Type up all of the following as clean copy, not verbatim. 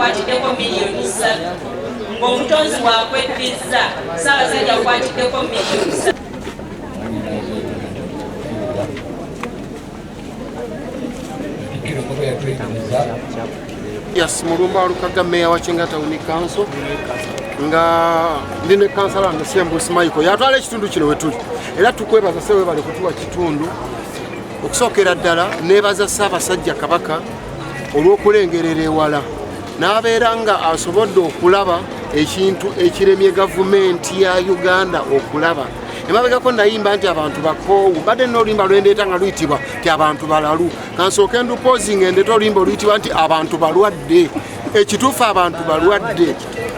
Kwatiddeko miliyoni 3 ng'omutonzi wakweddiza Ssaabasajja kwatiddeko miliyoni 3. Yes, Mulumba Lukaga Meya wa Chinga Town Council nga ndine kansala Nsembusi Michael yatwala ekitundu kino wetuli era tukwebaza sewe bali kutuwa kitundu okusookera ddala nebaza Ssaabasajja Kabaka olw'okulengerera ewala n'abeera nga asobodde okulaba ekintu ekiremye gavumenti ya Uganda okulaba emabegako nayimba nti abantu bakoowu badde n'oluyimba lwendeeta nga luyitibwa ti abantu balalu kansooke ndupozinga endeeta oluyimba oluyitibwa nti abantu balwadde ekituufu abantu balwadde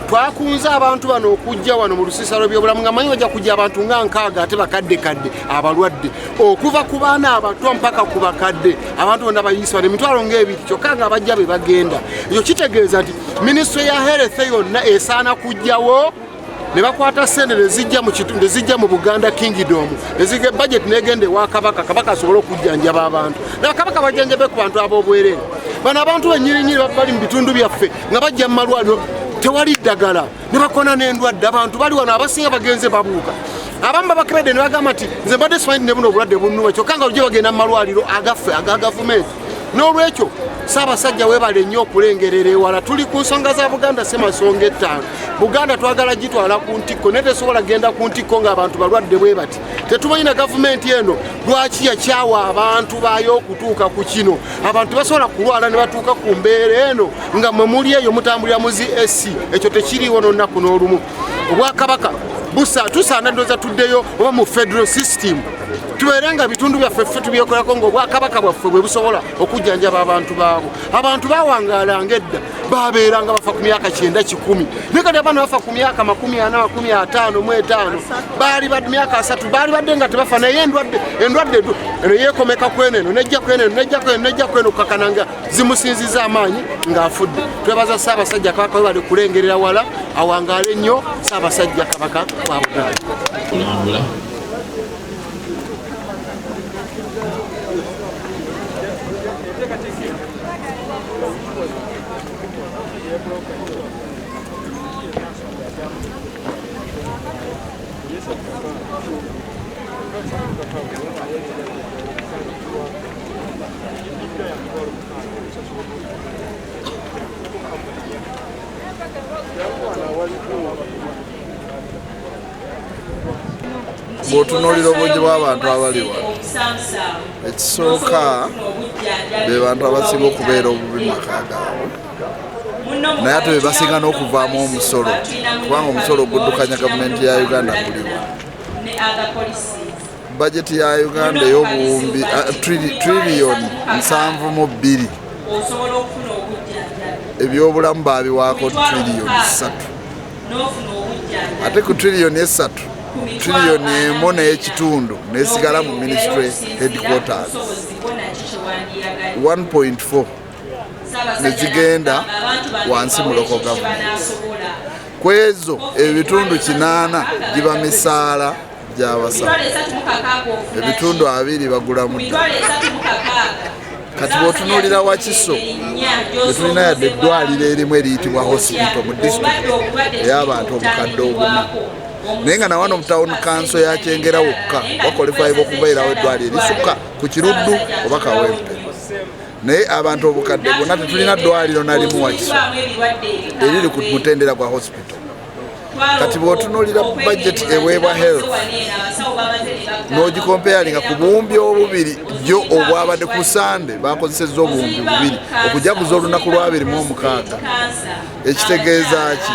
twakunze abantu bano okujja wano mu lusiisalo by'obulamu nga manyi bajja kujja abantu nga 6 ate bakaddekadde abalwadde okuva ku baana abato mpaka ku bakadde abantu bonna bayisibwa emitwalo ng'ebiri kyokka nga bajja be bagenda ekyo kitegeeza nti minisitule ya health yonna esaana kujjawo ne bakwata sente ne zijja mu Buganda Kingdom ezige budget negende wa Kabaka Kabaka asobole okujjanjaba abantu na Kabaka bajjanjabe ku bantu ab'obwerere bano abantu bennyirinyiri bali mu bitundu byaffe nga bajja mu malwaliro tewali ddagala ne bakona n'endwadde abantu bali wano abasinga bagenze babuuka abamu babakebedde ne bagamba nti nze mbadde simanyi ne buno obulwadde bunnuwa kyokka nga olujja bagenda mu malwaliro agaffe aga gavumenti n'olwekyo Ssaabasajja weebale nnyo okulengerera ewala tuli ku nsonga za Buganda Ssemasonga 5 Buganda twagala gitwala ku ntikko naye tesobola genda ku ntikko ng'abantu balwadde bwe bati tetumanyi na gavumenti eno lwaki yakyawa abantu baayo okutuuka ku kino abantu basobola kulwala ne batuuka ku mbeera eno nga mwe muli eyo mutambulira mu ZSC ekyo tekiriiwo n'olunaku n'olumu Obwakabaka tusaana ddooza tuddeyo oba mu federal system tubeere nga bitundu byaffe ffe tubyekolako ng'Obwakabaka bwaffe bwe busobola okujjanjaba abantu baabo abantu bawangaalanga edda babeeranga bafa ku myaka 9-10 naye kati abaana bafa ku myaka 40-55 baali badde myaka 3 baali badde nga tebafa naye endwadde eno yeekomeka kweneno nejja kweno kakananga zimusinziza amaanyi ng'afudde twebaza Ssaabasajja Kabaka we bali kulengerera wala awangaale nnyo Ssaabasajja Kabaka wa Buganda. Bw'otunuulira obungi bw'abantu abali wano ekisooka be bantu abasinga okubeera obubi mu maka gaabwe naye ate be basinga n'okuvaamu omusolo kubanga omusolo oguddukanya gavumenti ya Uganda guliwa bajeti ya Uganda ey'obuwumbi triliyoni 72 ebyobulamu baabiwaako triliyoni 3 ate ku triliyoni 3 triliyoni 1.5 nesigala mu ministry headquarters 1.4 nezigenda wansi mu local government kwezo ebitundu 8 giba misaala gy'abasawo ebitundu 2 bagula mu kati bw'otunuulira Wakiso tetulina yadde eddwaliro erimu eriyitibwa hospital mu district ey'abantu obukadde obumu naye nga nawano mu town council ya Kyengera wokka bakwalifayiva okubeerawo eddwaliro erisukka ku Kiruddu oba Kawempe naye abantu obukadde bwonna tetulina ddwaliro nalimu Wakiso eriri ku mutendera gwa hospital kati bw'otunuulira budget eweebwa health n'ogikompeyalinga ku buwumbi obubiri jjo obwabadde ku Sande bakozesezza obuwumbi 2 okujaguza olunaku lwa 26 ekitegeeza ki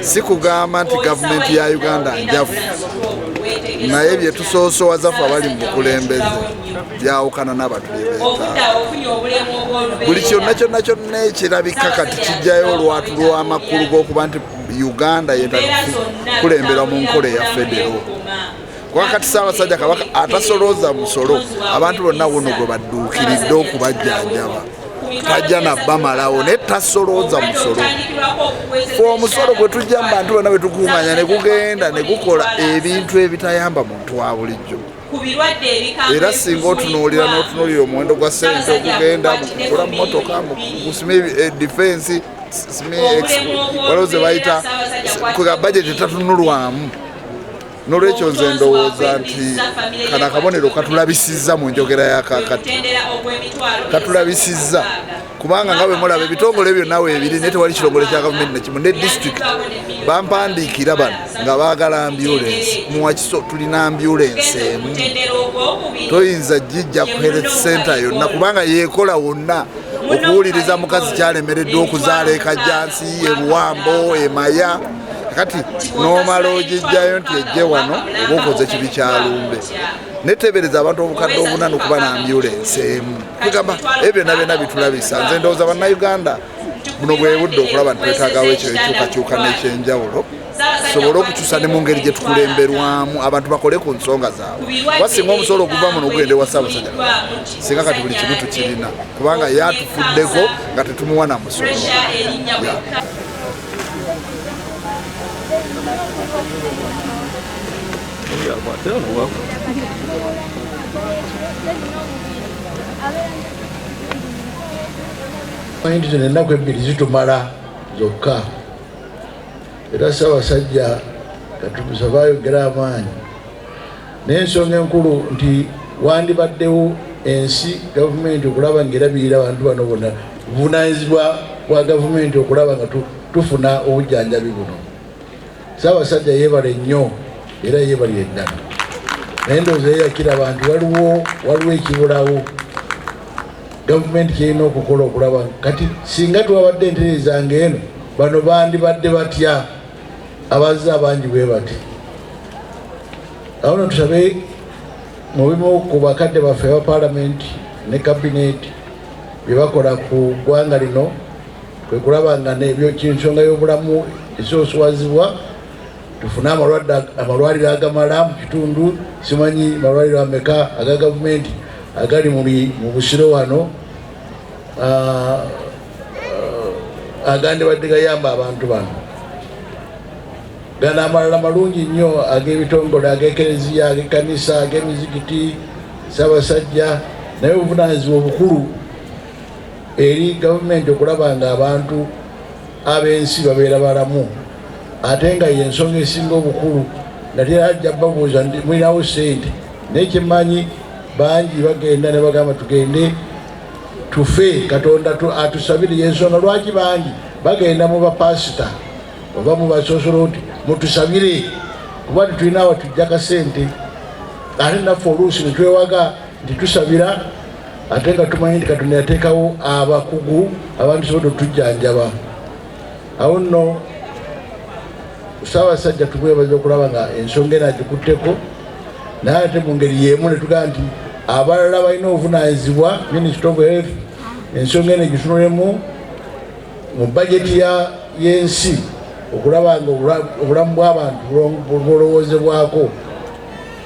si kugamba nti gavumenti ya Uganda njavu naye bye tusoosowazafu abali mu bukulembeze byawukana n'abatulebeeta buli kyonna ekirabika kati kijjayo olwatu lw'amakulu g'okuba nti Uganda yetakulembera mu nkola eya federo wakati Ssaabasajja Kabaka atasolooza musolo abantu bonna buno gwe badduukiridde okubajjanjaba tajja nabbamalawo naye tasolooza musolo omusolo gwe tujja mu bantu bonna bwe tukuŋŋanya ne gugenda ne gukola ebintu ebitayamba muntu wa bulijjo era singa otunuulira n'otunuulira omuwendo gwa ssente okugenda mu kugula mmotoka mu kusima defense waloze bayita kuga budget etatunulwamu n'olwekyo nze ndowooza nti kana akabonero katulabisizza mu njogera ya kaakati katulabisizza kubanga nga bwe mulaba ebitongole byonna weebiri naye tewali kitongole kya gavumenti nakimu ne disitulikiti bampandiikira bano nga baagala ambulensi muwakiso tulina ambulensi emu toyinza gijja ku health center yonna kubanga yeekola wonna okuwuliriza mukazi kyalemereddwa okuzaala ekajjansi ebuwambo emaya kati nomala ogijjayo nti ejje wano oba okoze kibi kyalumbe netebereza abantu obukadde obunana okuba na ambulensi emu kugamba ebyo byonna bitulabisa nze ndowooza bannayuganda buno bwe budde okulaba nti twetaagawo ekyo ekyukakyuka n'ekyenjawulo tusobole okukyusa ne mu ngeri gye tukulemberwamu abantu bakole ku nsonga zaabwe wasinga omusolo oguva muno ogenda ewa Ssaabasajja singa kati buli kimu tukirina kubanga yatufuddeko nga tetumuwa na musolo. Ennaku ebbiri zitumala zokka era Ssaabasajja katubuza baayogera amaanyi n'ensonga enkulu nti wandibaddewo ensi gavumenti okulaba ng'erabirira abantu bano bonna buvunaanyizibwa bwa gavumenti okulaba nga tufuna obujjanjabi buno. Ssaabasajja yeebale nnyo era yeebalire ddala naye ndowooza yeyakira abantu waliwo ekibulawo gavumenti kyerina okukola okulaba kati singa twabadde enterezanga eno bano bandibadde batya abazze abangi bwe bati. Awo tusabe mu bimu ku bakadde baffe aba paalamenti ne kabineeti bye bakola ku ggwanga lino kwe kulaba nga ensonga y'obulamu esooswazibwa tufune amalwaliro agamala mu kitundu simanyi malwaliro ameka aga gavumenti agali mu busiro wano agandi badde gayamba abantu bano gana amalala malungi nnyo ag'ebitongole ag'ekereziya ag'ekkanisa ag'emizikiti Ssaabasajja naye obuvunaanyizibwa obukulu eri gavumenti okulaba nga abantu ab'ensi babeera balamu ate nga yensonga esinga obukulu nate ajja babuuza nti mulinawo ssente naye kyemmanyi bangi bagenda ne bagamba tugende tufe Katonda atusabire yensonga lwaki bangi bagenda mu bapasita oba mu basosoloti mutusabire kuba tetulina watujja kasente ate naffe oluusi netwewaga nti tusabira ate nga tumanyi nti Katonda yateekawo abakugu abantu sobola otujjanjaba. Awo nno Ssaabasajja tumwebaza okulaba nga ensonga eno agikutteko naye ate mu ngeri y'emu ne tugamba nti abalala balina obuvunaanyizibwa Ministry of Health ensonga eno egitunulemu mu bajeti y'ensi okulaba nga obulamu bw'abantu bulowoozebwako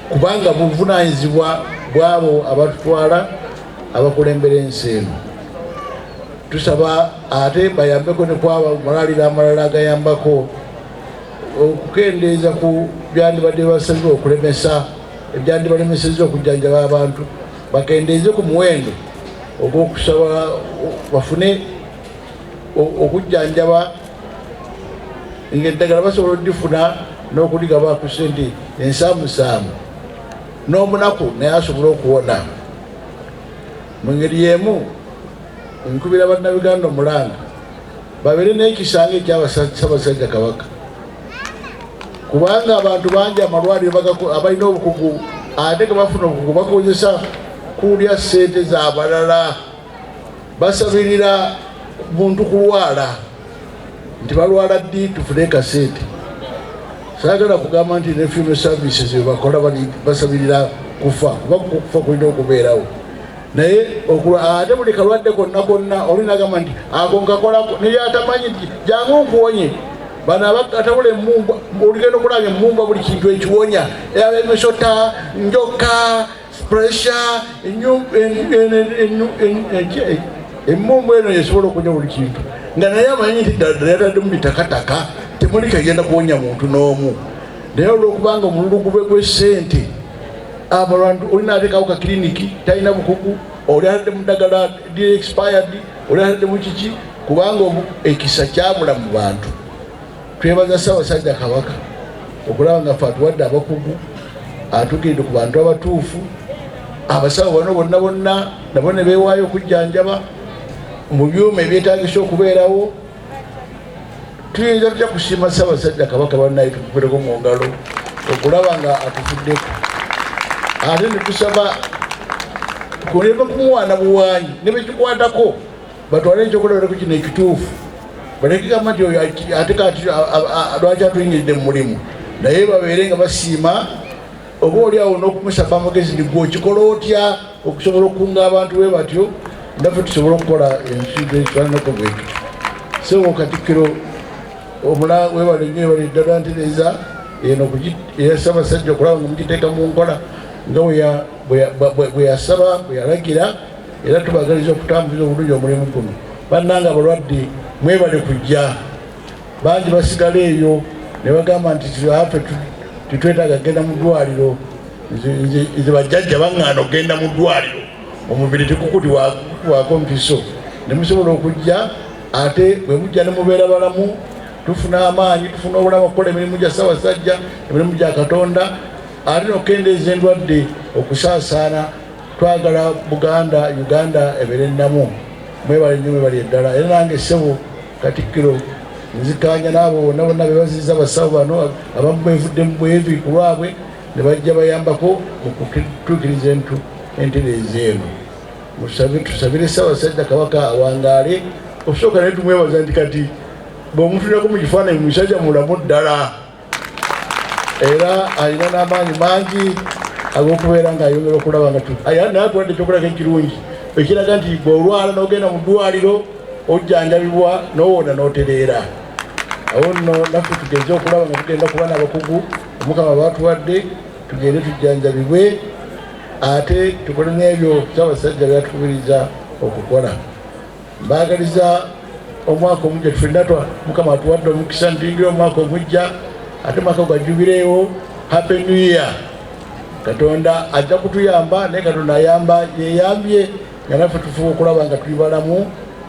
kubanga buvunaanyizibwa bw'abo abatutwala abakulembera ensi eno. Tusaba ate bayambeko ne kwaba malwaliro amalala agayambako okukendeeza ku byandibadde basabibwa okulemesa ebyandibalemesezza okujjanjaba abantu bakendeeze ku muwendo ogw'okusaba bafune okujjanjaba ng'eddagala basobola oddifuna n'okuligaba ku ssente ensaamusaamu n'omunaku naye asobole okuwona. Mu ngeri y'emu nkubira bannabuganda omulanga babeere n'ekisanga ekyaba Ssaabasajja Kabaka kubanga abantu bangi amalwaliro abalina obukugu ate nga bafuna obukugu bakozesa kulya ssente z'abalala basabirira muntu kulwala nti balwala ddi tufune kasente. Saagala kugamba nti ne funeral services bakola basabirira kufa kuba kufa kulina okubeerawo naye ate buli kalwadde konna konna olinagamba nti ako nkakolako naye atamanyi nti jangu nkuwonye bano atabula emmumba oligenda okulaba emmumba buli kintu ekiwonya emisota njoka pressure emmumba eno yesobola okuwonya buli kintu nga naye amanyi nti ddala yatadde mu bitakataka temuli kagenda kuwonya muntu n'omu naye olwokubanga omululu gube gw'essente abantu olina ateekawo kakiriniki talina bukugu oli atadde mu ddagala expired oli atadde mu kiki kubanga ekisa kyabula mu bantu. Twebaza Ssaabasajja Kabaka okulaba nga ffe atuwadde abakugu atugende ku bantu abatuufu. Abasawo bano bonna nabo ne beewaayo okujjanjaba mu byuma ebyetaagisa okubeerawo. Tuyinza tutya kusiima Ssaabasajja Kabaka bannaye tukupereko mu ngalo okulaba nga atufuddeko. Ate ne tusaba kuleba kumuwaana buwaanyi ne bekikwatako batwale ekyokulabirako kino ekituufu. Balekigamba nti oyo ate kati lwaki atuyingiridde mu mulimu, naye babeere nga basiima oba oliawo n'okumusaba amagezi nti gwe okikola otya okusobola okukunga abantu bwe batyo naffe tusobole okukola ensigo ekifaananako bwekyo. So Katikkiro omula webale nnyo ebale ddala ntereza eno era Ssaabasajja okulaba nga mugiteeka mu nkola nga bwe yasaba bwe yalagira, era tubagaliza okutambuza obulungi omulimu guno. Bannanga abalwadde mwebale kujja, bangi basigala eyo ne bagamba nti affe titwetaaga genda mu ddwaliro. Nze bajjajja baŋŋaana ogenda mu ddwaliro, omubiri tekukutiwaako mpiso. Ne musobola okujja ate bwe mujja ne mubeera balamu, tufuna amaanyi, tufuna obulamu okukola emirimu gya Ssaabasajja, emirimu gya Katonda, ate n'okendeeza endwadde okusaasaana. Twagala Uganda ebeere nnamu. Mwebale nnyo, mwebale eddala. Era nange ssebo Katikkiro nzikanya n'abo bonna bebaziza abasawo bano abamu bevudde mu bwevi ku lwabwe ne bajja bayambako mu kutuukiriza entereeza eno. Tusabire Ssaabasajja Kabaka awangaale. Okusooka naye tumwebaza nti kati bw'omutunako mu kifaananyi musajja mulamu ddala, era alina n'amaanyi mangi ag'okubeera ng'ayongera okulaba nga naye atuwadde ekyokulaba ekirungi ekiraga nti bw'olwala n'ogenda mu ddwaliro ojjanjabibwa n'owona n'otereera. Awo nno naffe tugenze okulaba nga tugenda kuba n'abakugu Omukama baatuwadde, tugende tujjanjabibwe ate tukole n'ebyo Ssaabasajja by'atukubiriza okukola. Mbaagaliza omwaka omujja ffenna Mukama atuwadde omukisa ntuyingira omwaka omujja ate mwaka gwa Jubileewo. Happy New Year. Katonda ajja kutuyamba naye Katonda yeyambye nga naffe tufuba okulaba nga tuli balamu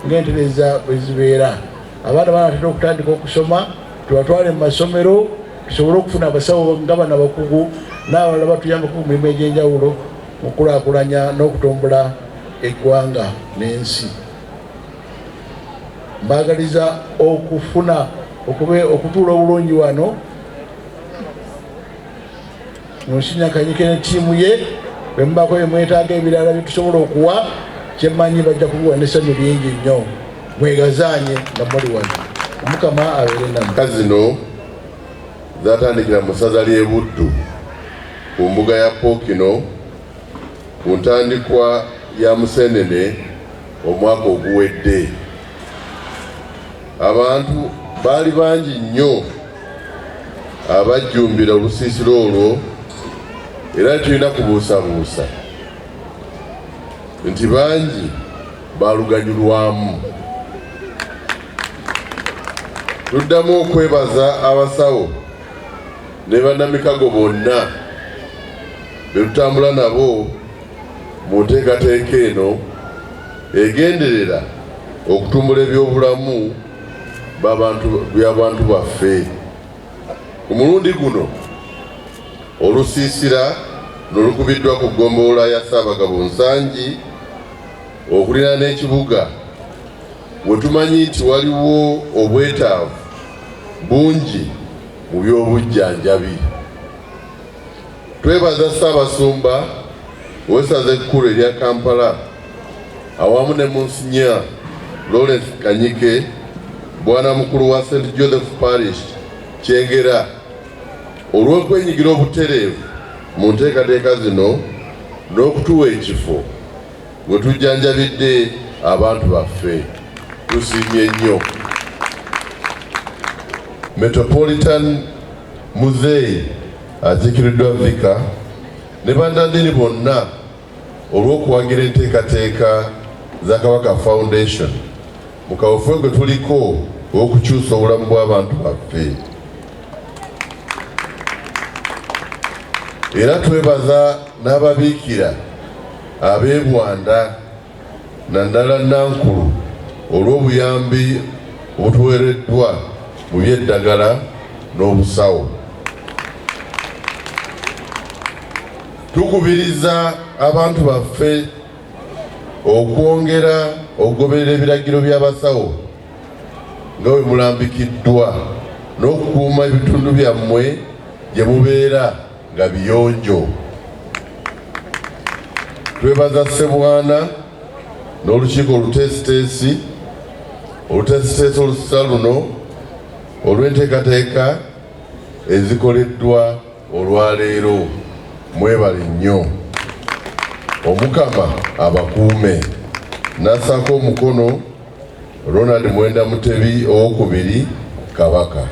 ng'entereza bwe zibeera. Abaana banatera okutandika okusoma, tubatwale mu masomero tusobole okufuna abasawo nga bano abakugu n'abalala batuyambako ku mirimu egy'enjawulo mu kulaakulanya n'okutombola eggwanga n'ensi. Mbaagaliza okutuula obulungi wano Musinyakanyike ne ttiimu ye bwe mubaako bye mwetaaga ebirala bye tusobola okuwa, kyemmanyi bajja kubiwa n'essanyu lingi nnyo. Mwegazaanye nga muli wano. Omukama abeere nammwe. Zino zaatandikira mu ssaza ly'e Buddu ku mbuga ya Pookino ku ntandikwa ya Museenene omwaka oguwedde. Abantu baali bangi nnyo abajjumbira olusiisiro olwo, era tulina kubuusabuusa nti bangi baaluganyulwamu. Tuddamu okwebaza abasawo ne bannamikago bonna be tutambula nabo mu nteekateeka eno egenderera okutumbula ebyobulamu by'abantu baffe. Ku mulundi guno olusiisira n'olukubiddwa ku ggombolola ya Ssaabagabo Nsangi okulina n'ekibuga, bwe tumanyi nti waliwo obwetaavu bungi mu by'obujjanjabi. Twebaza Ssaabasumba w'essaza ekkulu erya Kampala awamu ne Monsignor Lawrence Kanyike, Bwana Mukulu wa St. Joseph Parish Kyengera, olw'okwenyigira obutereevu mu nteekateeka zino n'okutuwa ekifo bwe tujjanjabidde abantu baffe. Tusiimye nnyo. Metropolitan Muzeeyi akiikiriddwa Vika ne bannaddiini bonna olw'okuwagira enteekateeka za Kabaka Foundation mu kaweefube gwe tuliko okukyusa obulamu bw'abantu baffe. Era twebaza n'ababiikira ab'e Bwanda naddala Nankulu olw'obuyambi obutuweereddwa mu by'eddagala n'obusawo. Tukubiriza abantu baffe okwongera okugoberera ebiragiro by'abasawo nga bwe mulambikiddwa n'okukuuma ebitundu byammwe gye mubeera nga biyonjo. Twebaza Ssebwana n'olukiiko oluteesiteesi olusa luno olw'enteekateeka ezikoleddwa olwaleero. Mwebale nnyo. Omukama abakuume. N'assaako omukono Ronald Mwenda Mutebi owookubiri Kabaka.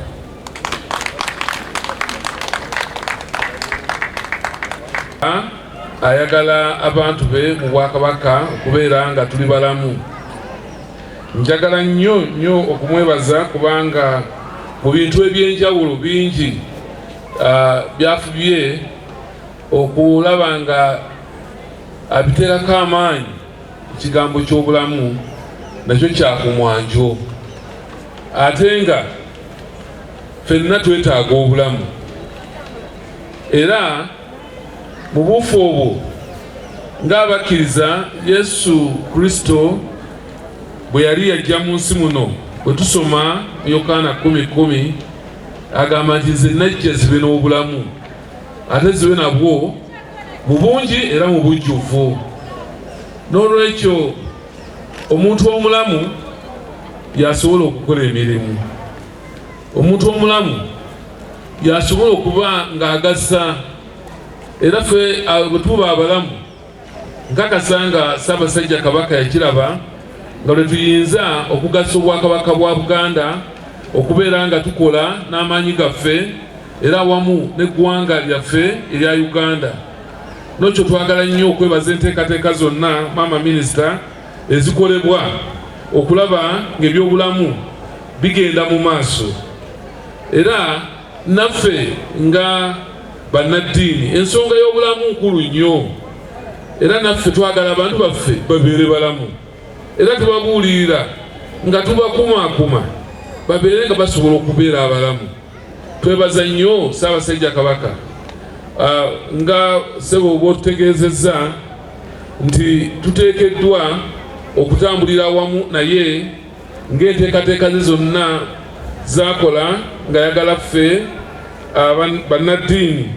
Ayagala abantu be mu Bwakabaka okubeera nga tuli balamu. Njagala nnyo okumwebaza kubanga mu bintu eby'enjawulo bingi byafubye okulaba nga abiteerako amaanyi ekigambo ky'obulamu nakyo kyakumwanjo, ate nga ffenna twetaaga obulamu. Era mu buufu obwo ng'abakkiriza Yesu Kristo bwe yali yajja mu nsi muno, bwe tusoma Yokaana 10:10 agamba nti nze najja zibe n'obulamu ate zibe nabwo mu bungi era mu bujjuvu. N'olwekyo omuntu omulamu yasobola okukola emirimu. Omuntu omulamu yasobola okuba ng'agasa. Era ffe bwe tuba abalamu nkakasa nga Ssaabasajja Kabaka yakiraba nga lwe tuyinza okugasa Obwakabaka bwa Buganda okubeera nga tukola n'amaanyi gaffe era wamu n'eggwanga lyaffe erya Uganda. N'ekyo twagala nnyo okwebaza enteekateeka zonna Maama Minisita ezikolebwa okulaba ng'ebyobulamu bigenda mu maaso. Era naffe nga bannaddiini ensonga y'obulamu nkulu nnyo, era naffe twagala abantu baffe babeere balamu era tubabuulirira nga tubakumaakuma babeere nga basobola okubeera abalamu. Twebaza nnyo Ssaabasajja Kabaka nga ssebo oba otutegeezezza nti tuteekeddwa okutambulira awamu naye ng'enteekateeka ze zonna zakola ng'ayagala ffe bannaddiini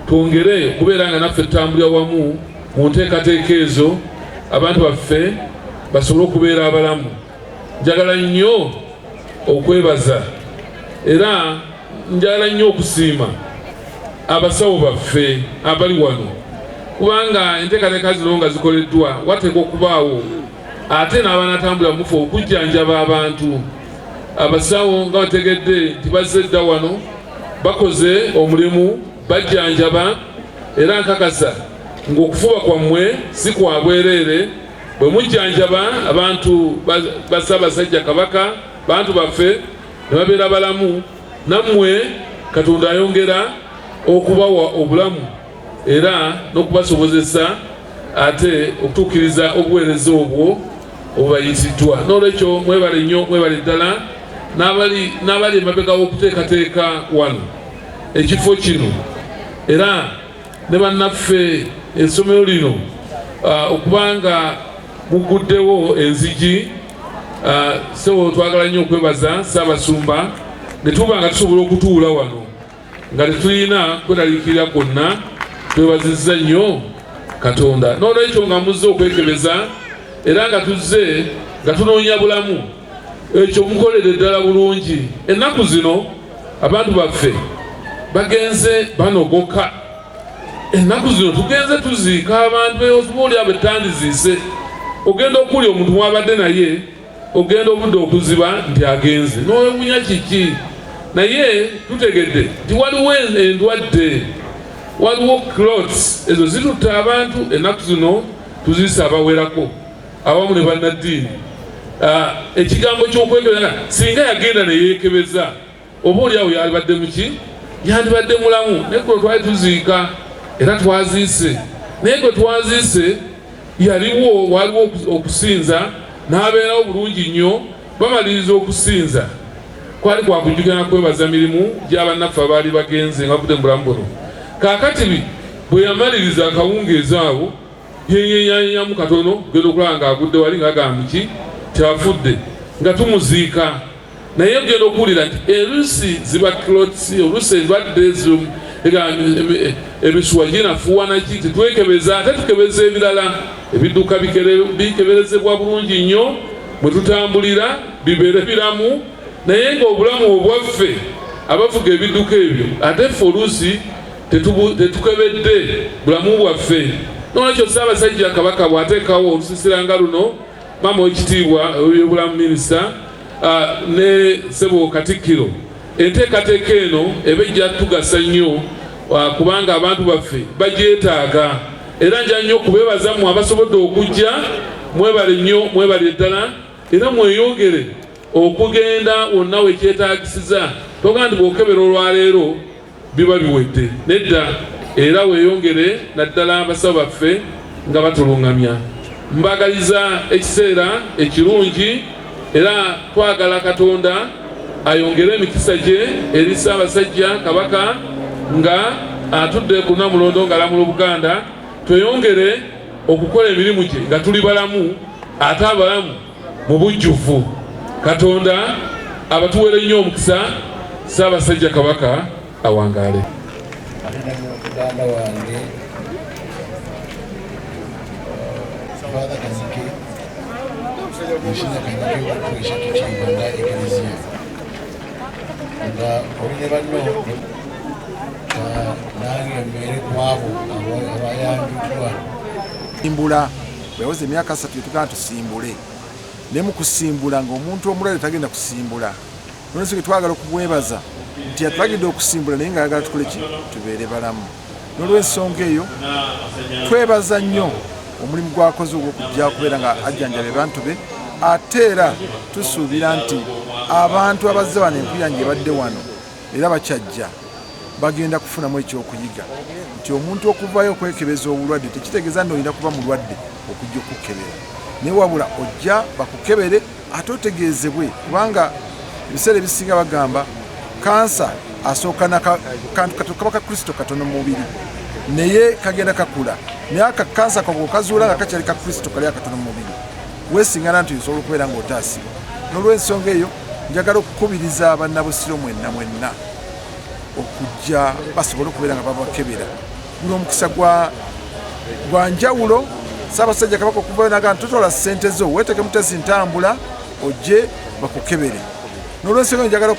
twongere okubeera nga naffe tutambulira wamu mu nteekateeka ezo abantu baffe basobole okubeera abalamu. Njagala nnyo okwebaza era njagala nnyo okusiima abasawo baffe abali wano kubanga enteekateeka zino nga zikoleddwa wateekwa okubaawo ate n'abanatambulira mufu okujjanjaba abantu. Abasawo nga bategedde nti bazze dda wano bakoze omulimu bajjanjaba era nkakasa ng'okufuba kwammwe si kwa bwereere. Bwe mujjanjaba abantu ba Ssaabasajja Kabaka bantu baffe ne babeera balamu, nammwe Katonda ayongera okubawa obulamu era n'okubasobozesa ate okutuukiriza obuweereza obwo obubayitiddwa. N'olwekyo mwebale nnyo, mwebale ddala n'abali emabega w'okuteekateeka wano ekifo kino era ne bannaffe essomero lino okubanga muguddewo enzigi. Ssebo twagala nnyo okwebaza Ssaabasumba ne tuba nga tusobola okutuula wano nga tetulina kweraliikirira kwonna. Twebazizza nnyo Katonda. N'olwekyo nga muzze okwekebeza era nga tuzze nga tunoonya bulamu, ekyo mukolere ddala bulungi. Ennaku zino abantu baffe bagenze banogoka. Ennaku zino tugenze tuziika abantu oli abetandiziise. Ogenda okulya omuntu mwabadde naye, ogenda obudde okuziba nti agenze n'owewunya kiki. Naye tutegedde nti waliwo endwadde, waliwo clots ezo zitutta abantu. Ennaku zino tuziyisa abawerako awamu ne bannaddiini. Ekigambo ky'okwekebeza singa yagenda ne yeekebeza oba oli awo yalibadde muki, yandibadde mulamu. Naye gwe twali tuziika era twaziise, naye gwe twaziise waliwo okusinza n'abeerawo bulungi nnyo bamaliriza okusinza kwali kwakujjukira kwebaza mirimu gy'abannaffe abaali bagenze nga budde mu bulamu buno. Kaakati bwe yamaliriza akawungeezi awo yenyenyanyamu katono genda okulaba ng'agudde wali ng'agamba ki kyafudde nga tumuziika, naye genda okuwulira nti erusi ziba kilotsi oluusi endwadde ebisuwa ginafuwa naki tetwekebeza ate tukebeza ebirala ebidduka bikeberezebwa bulungi nnyo bwe tutambulira bibeere biramu, naye ng'obulamu obwaffe abavuga ebidduka ebyo ate ffe oluusi tetukebedde bulamu bwaffe. Nolwekyo Ssaabasajja Kabaka bw'ateekawo olusiisira nga luno, maama w'ekitiibwa ow'ebyobulamu minisita ne Ssebo Katikkiro, enteekateeka eno eba ejja tugasa nnyo kubanga abantu baffe bagyetaaga, era nja nnyo kubeebaza mmwe abasobodde okujja, mwebale nnyo, mwebale ddala, era mweyongere okugenda wonna wekyetaagisiza. Togaa nti bw'okebera olwaleero biba biwedde, nedda, era weeyongere naddala abasawo baffe nga batulungamya. Mbagaliza ekiseera ekirungi, era twagala Katonda ayongere emikisa gye eri Ssaabasajja Kabaka nga atudde ku Namulondo ng'alamula Buganda. Tweyongere okukola emirimu gye nga tuli balamu, ate abalamu mu bujjuvu. Katonda abatuwere nnyo omukisa. Ssaabasajja Kabaka awangaale. Muganda wange Father Kazike Mishina Kazike wakuisha kitiibwa nga Eklezia nga oline banno nange mbeere ku abo abayanjudwa simbula bwewoza emyaka 3 tukana tusimbule ne mu kusimbula ng'omuntu omulala tagenda kusimbula nonese twagala okubwebaza nti atulagidde okusimbula naye ng'ayagala tukole ki tubeere balamu. N'olw'ensonga eyo twebaza nnyo omulimu gwakoze ogw'okujja okubeera nga ajjanjabe bantu be, ate era tusuubira nti abantu abazze wano enkuyanja ebadde wano era bakyajja bagenda kufunamu ekyokuyiga nti omuntu okuvayo okwekebeza obulwadde tekitegeeza nti olina kuba mulwadde okujja okukebera, naye wabula ojja bakukebere ate otegeezebwe, kubanga ebiseera ebisinga bagamba kansa asooka nakantu katono kaba ka Kristo katono mu mubiri naye kagenda kakula, naye akakansa kako kazuula nga kakyali ka Kristo kali akatono mu mubiri, weesingana nti osobola okubeera ng'otaasibwa. N'olw'ensonga eyo njagala okukubiriza bannabusiro mwenna okujja basobole okubeera nga babakebera. Guno omukisa gwa njawulo. Ssaabasajja Kabaka okuvayo naga ntotoola ssente zo weeteeke mutezi ntambula ojje bakukebere. N'olw'ensonga njagala